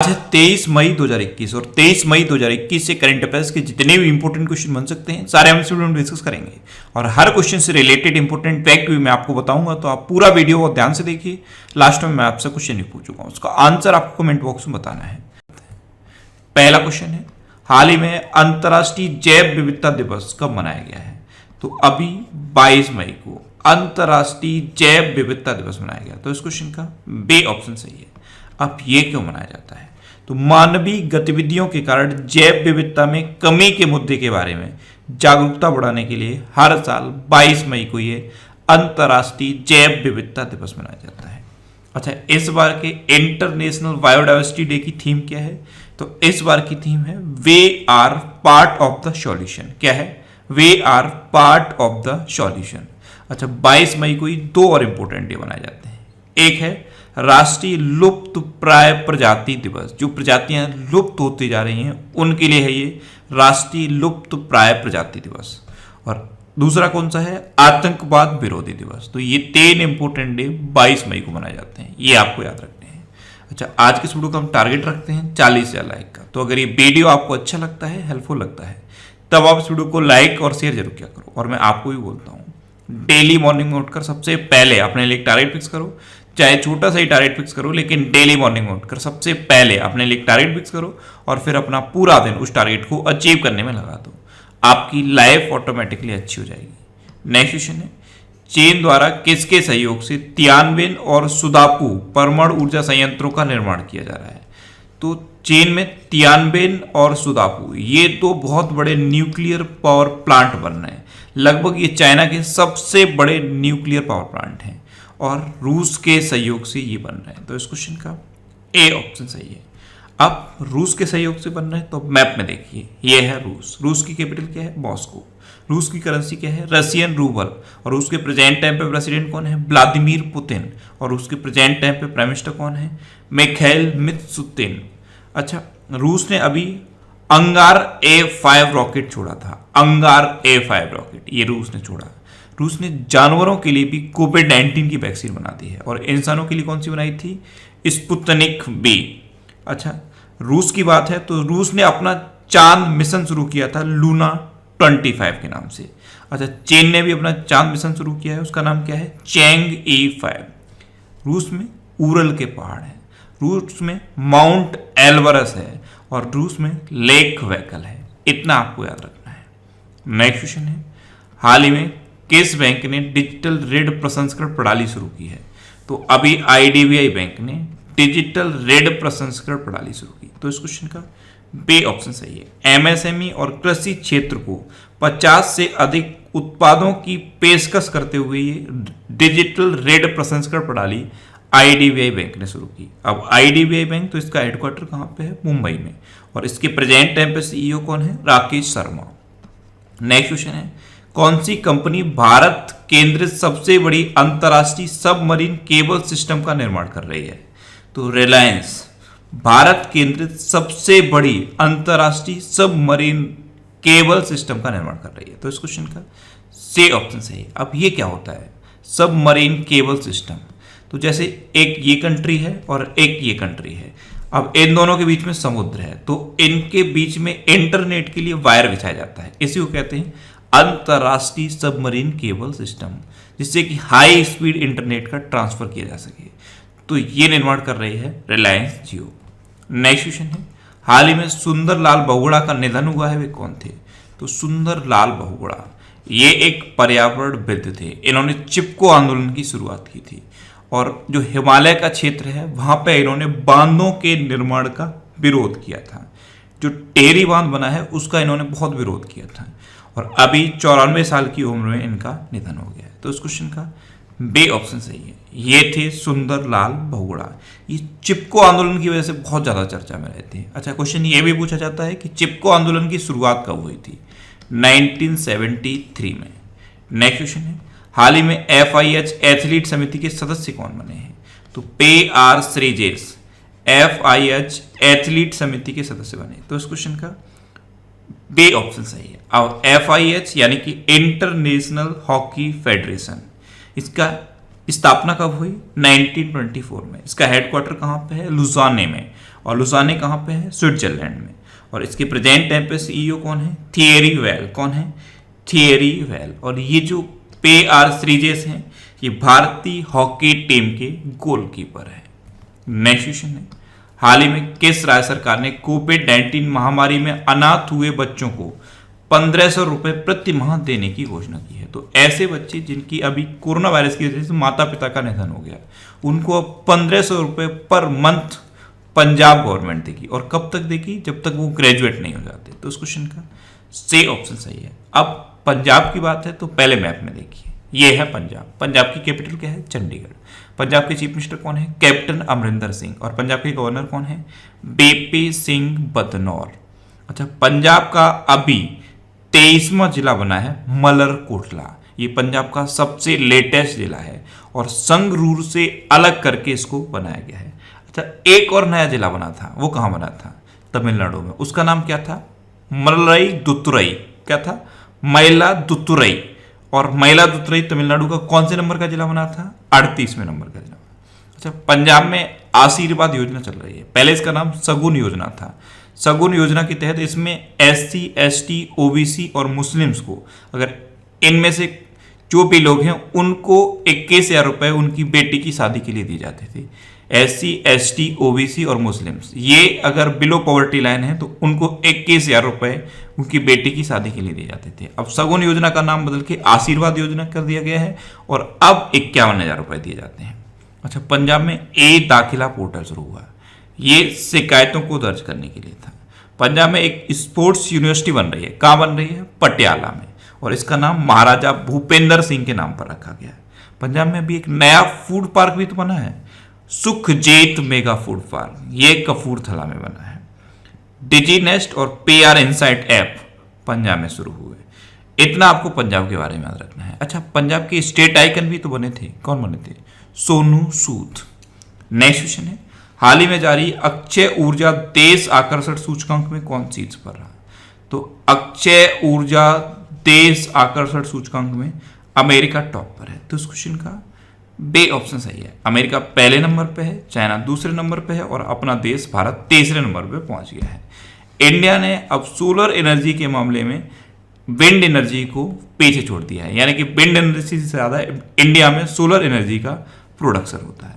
आज है 23 मई 2021 और 23 मई 2021 से करंट अफेयर्स के जितने भी इंपॉर्टेंट क्वेश्चन बन सकते हैं सारे हम इस वीडियो में डिस्कस करेंगे और हर क्वेश्चन से रिलेटेड इंपॉर्टेंट फैक्ट भी मैं आपको बताऊंगा। तो आप पूरा वीडियो को ध्यान से देखिए, लास्ट में मैं आपसे क्वेश्चन नहीं पूछूंगा, उसका आंसर आपको कमेंट बॉक्स में बताना है। पहला क्वेश्चन है, हाल ही में अंतर्राष्ट्रीय जैव विविधता दिवस कब मनाया गया है? तो अभी 22 मई को अंतर्राष्ट्रीय जैव विविधता दिवस मनाया गया। तो इस क्वेश्चन का बी ऑप्शन सही है। अब ये क्यों मनाया जाता है? तो मानवीय गतिविधियों के कारण जैव विविधता में कमी के मुद्दे के बारे में जागरूकता बढ़ाने के लिए हर साल 22 मई को ये अंतर्राष्ट्रीय जैव विविधता दिवस मनाया जाता है। अच्छा, इस बार के इंटरनेशनल बायोडाइवर्सिटी डे की थीम क्या है? तो इस बार की थीम है we are part of the solution. क्या है? We are part of the solution. अच्छा, 22 मई को ही दो और इंपॉर्टेंट डे मनाए जाते हैं। एक है राष्ट्रीय लुप्त प्राय प्रजाति दिवस, जो प्रजातियां लुप्त होती जा रही हैं उनके लिए है ये राष्ट्रीय लुप्त प्राय प्रजाति दिवस। और दूसरा कौन सा है? आतंकवाद विरोधी दिवस। तो ये तीन इंपॉर्टेंट डे 22 मई को मनाए जाते हैं, ये आपको याद रखने हैं। अच्छा, आज के वीडियो का हम टारगेट रखते हैं 40,000 लाइक का। तो अगर ये वीडियो आपको अच्छा लगता है, हेल्पफुल लगता है, तब आप इस वीडियो को लाइक और शेयर जरूर किया करो। और मैं आपको भी बोलता हूँ, डेली मॉर्निंग में उठकर सबसे पहले अपने लिए टारगेट फिक्स करो, चाहे छोटा सा ही टारगेट फिक्स करो, लेकिन डेली मॉर्निंग में उठकर सबसे पहले अपने लिए टारगेट फिक्स करो और फिर अपना पूरा दिन उस टारगेट को अचीव करने में लगा दो। आपकी लाइफ ऑटोमेटिकली अच्छी हो जाएगी। नेक्स्ट क्वेश्चन है, चीन द्वारा किसके सहयोग से तियानवेन और सुदापू परमाणु ऊर्जा संयंत्रों का निर्माण किया जा रहा है? तो चीन में तियानवेन और सुदापू ये दो बहुत बड़े न्यूक्लियर पावर प्लांट बन रहे हैं। लगभग ये चाइना के सबसे बड़े न्यूक्लियर पावर प्लांट हैं और रूस के सहयोग से ये बन रहे हैं। तो इस क्वेश्चन का ए ऑप्शन सही है। अब रूस के सहयोग से बन रहे हैं तो मैप में देखिए, ये है रूस। रूस की कैपिटल क्या है? मॉस्को। रूस की करेंसी क्या है? Russian rouble. और रूस के प्रेजेंट टाइम पे प्रेसिडेंट कौन है? Vladimir Putin. और उसके प्रेजेंट टाइम पे प्राइम मिनिस्टर कौन है? मिखाइल मित्सुतिन। अच्छा, रूस ने अभी अंगार A5 रॉकेट छोड़ा था। अंगार A5 रॉकेट ये रूस ने छोड़ा। रूस ने जानवरों के लिए भी कोविड-19 की वैक्सीन बना दी है और इंसानों के लिए कौन सी बनाई थी? Sputnik B। अच्छा, रूस की बात है तो रूस ने अपना चांद मिशन शुरू किया था लूना 25 के नाम से। अच्छा, चीन ने भी अपना चांद मिशन शुरू किया है, उसका नाम क्या है? चैंग-E5। रूस में उरल के पहाड़ हैं, रूस में माउंट एल्बरस है और रूस में लेक वैकल है। इतना आपको याद रखना है। नेक्स्ट क्वेश्चन है, हाल ही में किस बैंक ने डिजिटल ऋण प्रसंस्करण प्रणाली शुरू की है? तो अभी IDBI बैंक ने डिजिटल ऋण प्रसंस्करण प्रणाली शुरू की। तो इस क्वेश्चन का बी ऑप्शन सही है। MSME और कृषि क्षेत्र को 50 से अधिक उत्पादों की पेशकश करते हुए ये डिजिटल ऋण प्रसंस्करण प्रणाली IDBI बैंक ने शुरू की। अब IDBI बैंक तो इसका हेडक्वार्टर कहाँ पे है? मुंबई में। और इसके प्रेजेंट टाइम पे CEO कौन है? राकेश शर्मा। नेक्स्ट क्वेश्चन है, कौन सी कंपनी भारत केंद्रित सबसे बड़ी अंतर्राष्ट्रीय सबमरीन केबल सिस्टम का निर्माण कर रही है? तो रिलायंस भारत केंद्रित सबसे बड़ी अंतर्राष्ट्रीय सबमरीन केबल सिस्टम का निर्माण कर रही है। तो इस क्वेश्चन का सी ऑप्शन सही है। अब ये क्या होता है सबमरीन केबल सिस्टम? तो जैसे एक ये कंट्री है और एक ये कंट्री है, अब इन दोनों के बीच में समुद्र है तो इनके बीच में इंटरनेट के लिए वायर बिछाया जाता है। इसी को कहते हैं अंतर्राष्ट्रीय सबमरीन केबल सिस्टम, जिससे कि हाई स्पीड इंटरनेट का ट्रांसफर किया जा सके। तो ये निर्माण कर रही है रिलायंस जियो। नेक्स्ट क्वेश्चन है, हाल ही में सुंदरलाल बहुगुणा का निधन हुआ है, वे कौन थे? तो सुंदरलाल बहुगुणा ये एक पर्यावरणविद थे। इन्होंने चिपको आंदोलन की शुरुआत की थी और जो हिमालय का क्षेत्र है वहां पे इन्होंने बांधों के निर्माण का विरोध किया था। जो टेहरी बांध बना है उसका इन्होंने बहुत विरोध किया था और अभी 94 साल की उम्र में इनका निधन हो गया है। तो इस क्वेश्चन का बी ऑप्शन सही है। ये थे सुंदरलाल बहुगुणा। ये चिपको आंदोलन की वजह से बहुत ज्यादा चर्चा में रहते हैं। अच्छा, क्वेश्चन ये भी पूछा जाता है कि चिपको आंदोलन की शुरुआत कब हुई थी? 1973 में। नेक्स्ट क्वेश्चन है, हाल ही में FIH एथलीट समिति के सदस्य कौन बने हैं? तो PR श्रीजेश FIH एथलीट समिति के सदस्य बने। तो इस क्वेश्चन का बी ऑप्शन सही है। अब FIH यानी कि इंटरनेशनल हॉकी फेडरेशन, इसका स्थापना कब हुई? 1924 में। इसका हेडक्वार्टर कहाँ पे है? लुजाने में। और लुसाने कहाँ पे है? स्विट्जरलैंड में। और इसके प्रेजेंट टाइम पे सीईओ कौन है? Theory well. कौन है? Theory well. और ये जो PR श्रीजेश हैं ये भारतीय हॉकी टीम के गोलकीपर है। नेक्स्ट क्वेश्चन है, हाल ही में किस राज्य सरकार ने कोविड-19 महामारी में अनाथ हुए बच्चों को 1500 रुपए प्रति माह देने की घोषणा की है? तो ऐसे बच्चे जिनकी अभी कोरोना वायरस की वजह से माता पिता का निधन हो गया, उनको अब 1500 रुपए पर मंथ पंजाब गवर्नमेंट देगी। और कब तक देगी? जब तक वो ग्रेजुएट नहीं हो जाते। तो उस क्वेश्चन का सी ऑप्शन सही है। अब पंजाब की बात है तो पहले मैप में देखिए, ये है पंजाब। पंजाब की कैपिटल क्या है? चंडीगढ़। पंजाब के चीफ मिनिस्टर कौन है? कैप्टन अमरिंदर सिंह। और पंजाब के गवर्नर कौन है? BP सिंह बदनौर। अच्छा, पंजाब का अभी 23वां जिला बना है मलरकोटला। ये पंजाब का सबसे लेटेस्ट जिला है और संगरूर से अलग करके इसको बनाया गया है। अच्छा, एक और नया जिला बना था, वो कहाँ बना था? तमिलनाडु में। उसका नाम क्या था? मयिलादुतुरई। क्या था? मयिलादुतुरई। और मयिलादुतुरई तमिलनाडु का कौन से नंबर का जिला बना था? 38वें नंबर का जिला। अच्छा, पंजाब में आशीर्वाद योजना चल रही है। पहले इसका नाम सगुन योजना था। सगुन योजना के तहत इसमें SC, ST, OBC और मुस्लिम्स को, अगर इनमें से जो भी लोग हैं उनको 21,000 रुपए उनकी बेटी की शादी के लिए दिए जाते थे। SC, ST, OBC और मुस्लिम्स, ये अगर बिलो पॉवर्टी लाइन है तो उनको 21,000 रुपए उनकी बेटी की शादी के लिए दिए जाते थे। अब सगुन योजना का नाम बदल के आशीर्वाद योजना कर दिया गया है और अब 51,000 रुपए दिए जाते हैं। अच्छा, पंजाब में दाखिला पोर्टल शुरू हुआ। ये शिकायतों को दर्ज करने के लिए था। पंजाब में एक स्पोर्ट्स यूनिवर्सिटी बन रही है। कहाँ बन रही है? पटियाला में। और इसका नाम महाराजा भूपेंद्र सिंह के नाम पर रखा गया है। पंजाब में अभी एक नया फूड पार्क भी तो बना है, सुखजेत मेगा फूड पार्क। ये कपूरथला में बना है। डिजीनेस्ट और PR इनसाइट ऐप पंजाब में शुरू हुए। इतना आपको पंजाब के बारे में याद रखना है। अच्छा, पंजाब के स्टेट आइकन भी तो बने थे। कौन बने थे? सोनू सूद। नेक्स्ट क्वेश्चन है, हाल ही में जारी अक्षय ऊर्जा देश आकर्षण सूचकांक में कौन शीर्ष पर रहा? तो अक्षय ऊर्जा देश आकर्षण सूचकांक में अमेरिका टॉप पर है। तो इस क्वेश्चन का बे ऑप्शन सही है। अमेरिका पहले नंबर पे है, चाइना दूसरे नंबर पे है और अपना देश भारत तीसरे नंबर पे पहुंच गया है। इंडिया ने अब सोलर एनर्जी के मामले में विंड एनर्जी को पीछे छोड़ दिया है, यानी कि विंड एनर्जी से ज्यादा इंडिया में सोलर एनर्जी का प्रोडक्शन होता है।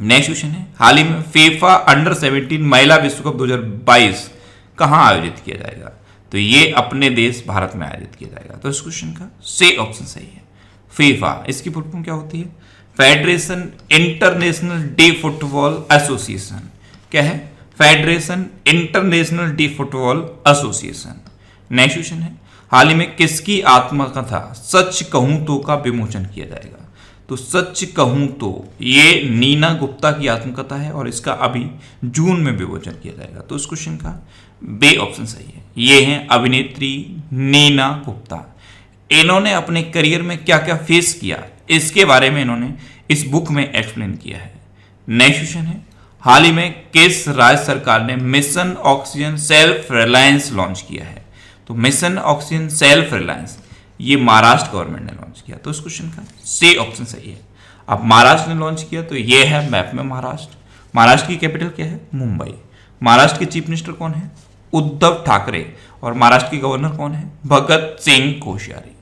नेक्स्ट क्वेश्चन है, हाल ही में फीफा अंडर-17 महिला विश्व कप 2022 कहां आयोजित किया जाएगा? तो ये अपने देश भारत में आयोजित किया जाएगा। तो इस क्वेश्चन का सी ऑप्शन सही है। फीफा, इसकी फुल फॉर्म क्या होती है? Federation international D football association. क्या है? Federation international D football association. Next question है, हाल ही में किसकी आत्मकथा सच कहूं तो का विमोचन किया जाएगा? तो सच कहूं तो ये नीना गुप्ता की आत्मकथा है और इसका अभी जून में विमोचन किया जाएगा। तो इस क्वेश्चन का बे ऑप्शन सही है। ये है अभिनेत्री नीना गुप्ता। इन्होंने अपने करियर में क्या क्या फेस किया इसके बारे में इन्होंने इस बुक में एक्सप्लेन किया है। नेक्स्ट क्वेश्चन है, हाल ही में किस राज्य सरकार ने mission oxygen self reliance launch किया है? तो मिशन ऑक्सीजन सेल्फ रिलायंस ये महाराष्ट्र गवर्नमेंट ने लॉन्च किया। तो इस क्वेश्चन का सी ऑप्शन सही है। अब महाराष्ट्र ने लॉन्च किया तो ये है मैप में महाराष्ट्र। महाराष्ट्र की कैपिटल क्या है? मुंबई। महाराष्ट्र के चीफ मिनिस्टर कौन है? उद्धव ठाकरे। और महाराष्ट्र के गवर्नर कौन है? भगत सिंह कोश्यारी।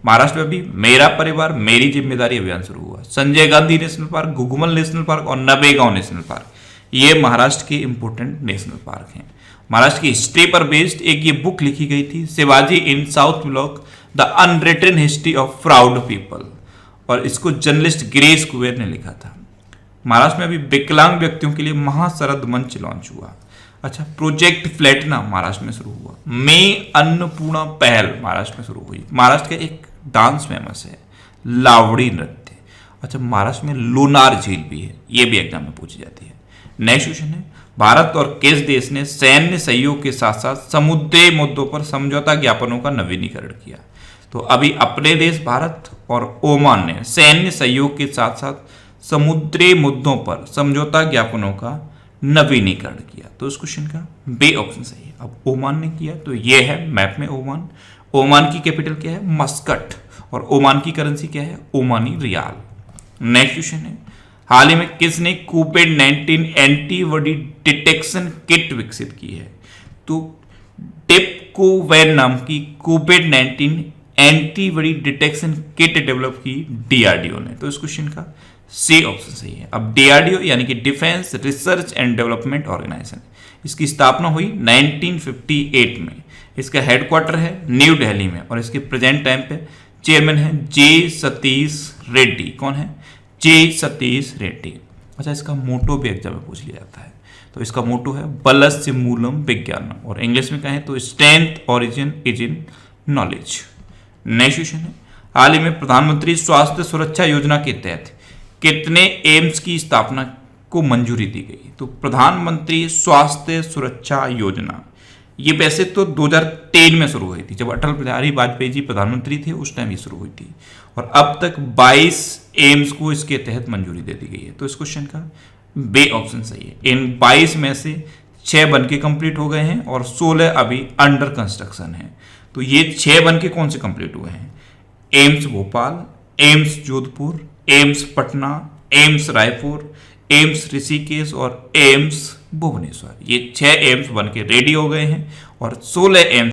महाराष्ट्र में अभी मेरा परिवार मेरी जिम्मेदारी अभियान शुरू हुआ। Sanjay Gandhi national park, Ghughumal national park और नवेगांव नेशनल पार्क, ये महाराष्ट्र के इंपोर्टेंट नेशनल पार्क हैं। महाराष्ट्र की हिस्ट्री पर बेस्ड एक ये बुक लिखी गई थी, Shivaji in South Block the unwritten history of proud people, और इसको जर्नलिस्ट गिरीश कुबेर ने लिखा था। महाराष्ट्र में अभी विकलांग व्यक्तियों के लिए महाशरद मंच लॉन्च हुआ। अच्छा, प्रोजेक्ट फ्लैटना महाराष्ट्र में शुरू हुआ। मैं अन्नपूर्णा पहल महाराष्ट्र में शुरू हुई। महाराष्ट्र का एक डांस फेमस है, लावड़ी नृत्य। अच्छा, महाराष्ट्र में लोनार झील भी है, ये भी एग्जाम में पूछी जाती है। नेक्स्ट क्वेश्चन है, भारत और किस देश ने सैन्य सहयोग के साथ साथ समुद्री मुद्दों पर समझौता ज्ञापनों का नवीनीकरण किया? तो अभी अपने देश भारत और ओमान ने सैन्य सहयोग के साथ साथ समुद्री मुद्दों पर समझौता ज्ञापनों का नवीनीकरण किया। तो इस क्वेश्चन का बे ऑप्शन सही है। अब ओमान ने किया तो ये है मैप में ओमान। ओमान की कैपिटल क्या है? मस्कट। और ओमान की करेंसी क्या है? ओमानी रियाल। नेक्स्ट क्वेश्चन है, हाल ही में किसने कोविड-19 एंटीबॉडी डिटेक्शन किट विकसित की है? तो टिपकोवैन नाम की कोविड-19 एंटीबॉडी डिटेक्शन किट डेवलप की डीआरडीओ ने। तो इस क्वेश्चन का सी ऑप्शन सही है। अब डीआरडीओ यानी कि Defence Research and Development Organisation, इसकी स्थापना हुई 1958 में। इसका हेडक्वार्टर है न्यू दिल्ली में और इसके प्रेजेंट टाइम पे चेयरमैन है जे सतीश रेड्डी। कौन है? जे सतीश रेड्डी। अच्छा, इसका मोटो भी एग्जाम में पूछ लिया जाता है। तो इसका मोटो है बलस्य मूलम विज्ञानम, और इंग्लिश में कहें तो strength origin is in knowledge. Next question है, हाल ही में प्रधानमंत्री स्वास्थ्य सुरक्षा योजना के तहत कितने एम्स की स्थापना को मंजूरी दी गई? तो प्रधानमंत्री स्वास्थ्य सुरक्षा योजना ये वैसे तो 2003 में शुरू हुई थी, जब अटल बिहारी वाजपेयी जी प्रधानमंत्री थे उस टाइम ये शुरू हुई थी, और अब तक 22 एम्स को इसके तहत मंजूरी दे दी गई है। तो इस क्वेश्चन का बे ऑप्शन सही है। इन 22 में से 6 बन के कंप्लीट हो गए हैं और 16 अभी अंडर कंस्ट्रक्शन है। तो ये 6 बन के कौन से कंप्लीट हुए हैं? AIIMS Bhopal, AIIMS Jodhpur, AIIMS Patna, AIIMS Raipur, AIIMS Rishikesh और एम्स भुवनेश्वर। ये 6 एम्स बन के रेडी हो गए हैं और 16 एम्स